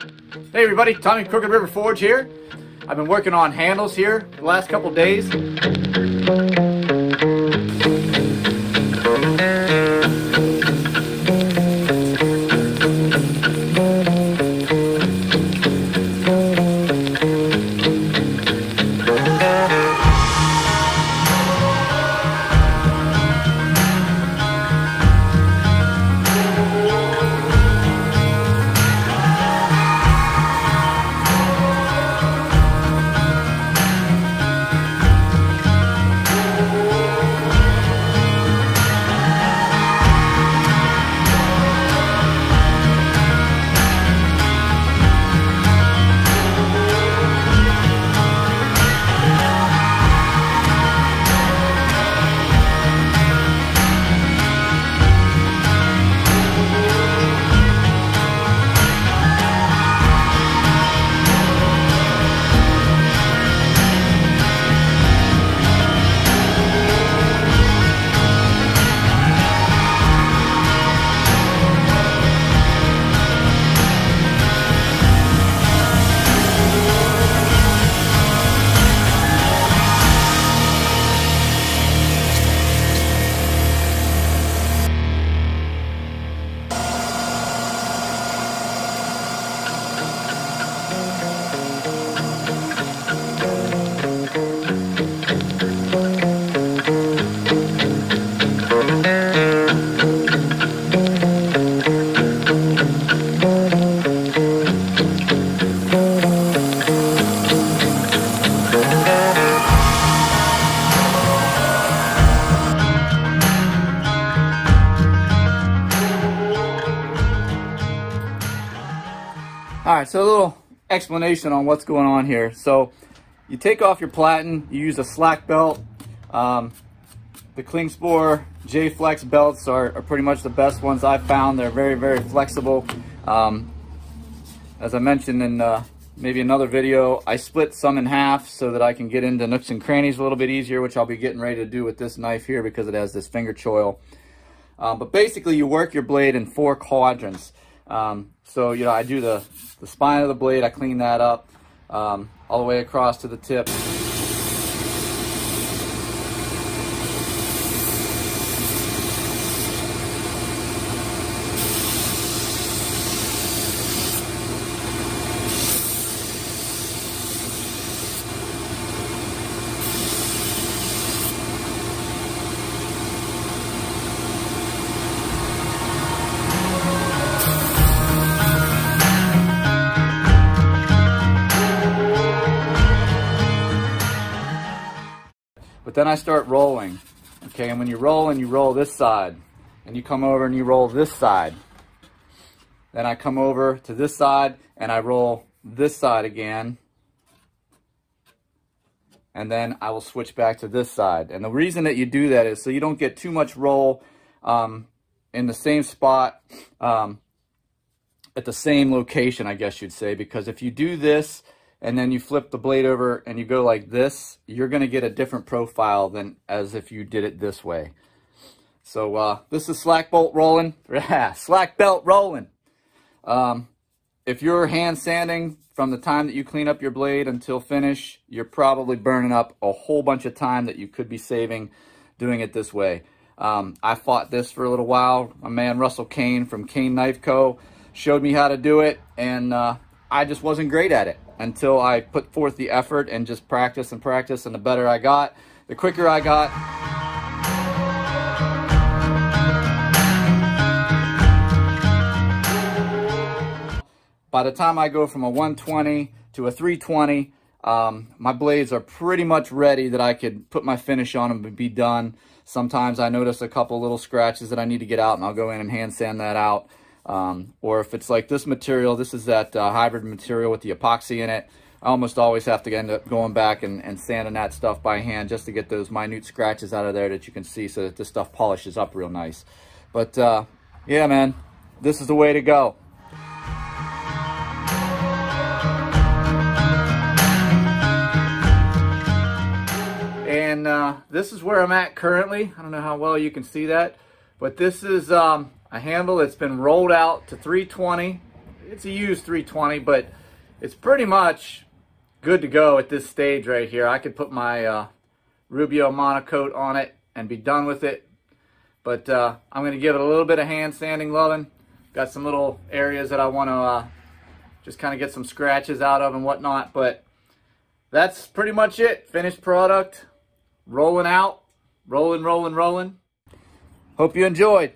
Hey everybody, Tommy Crooked River Forge here. I've been working on handles here the last couple days. Alright, so a little explanation on what's going on here. So you take off your platen, you use a slack belt. The Klingspor J-Flex belts are pretty much the best ones I've found. They're very, very flexible. As I mentioned in maybe another video, I split some in half so that I can get into nooks and crannies a little bit easier, which I'll be getting ready to do with this knife here because it has this finger choil. But basically you work your blade in 4 quadrants. So, you know, I do the spine of the blade, I clean that up all the way across to the tip. But then I start rolling, okay? And when you roll this side, and you come over and you roll this side. Then I come over to this side, and I roll this side again. And then I will switch back to this side. And the reason that you do that is so you don't get too much roll in the same spot, at the same location, I guess you'd say. Because if you do this, and then you flip the blade over and you go like this, you're going to get a different profile than as if you did it this way. So this is slack bolt rolling, slack belt rolling. If you're hand sanding from the time that you clean up your blade until finish, you're probably burning up a whole bunch of time that you could be saving doing it this way. I fought this for a little while. My man Russell Kane from Kane Knife Co. showed me how to do it, and I just wasn't great at it until I put forth the effort and just practice and practice, and the better I got, the quicker I got. By the time I go from a 120 to a 320, my blades are pretty much ready that I could put my finish on them and be done. Sometimes I notice a couple little scratches that I need to get out, and I'll go in and hand sand that out. Or if it's like this material, this is that hybrid material with the epoxy in it, I almost always have to end up going back and sanding that stuff by hand just to get those minute scratches out of there that you can see so that this stuff polishes up real nice. But yeah, man, this is the way to go. And this is where I'm at currently. I don't know how well you can see that, but this is a handle that's been rolled out to 320. it's a used 320, but it's pretty much good to go at this stage right here. I could put my Rubio Monocoat on it and be done with it. But I'm going to give it a little bit of hand sanding loving. Got some little areas that I want to just kind of get some scratches out of and whatnot. But that's pretty much it. Finished product. Rolling out. Rolling, rolling, rolling. Hope you enjoyed.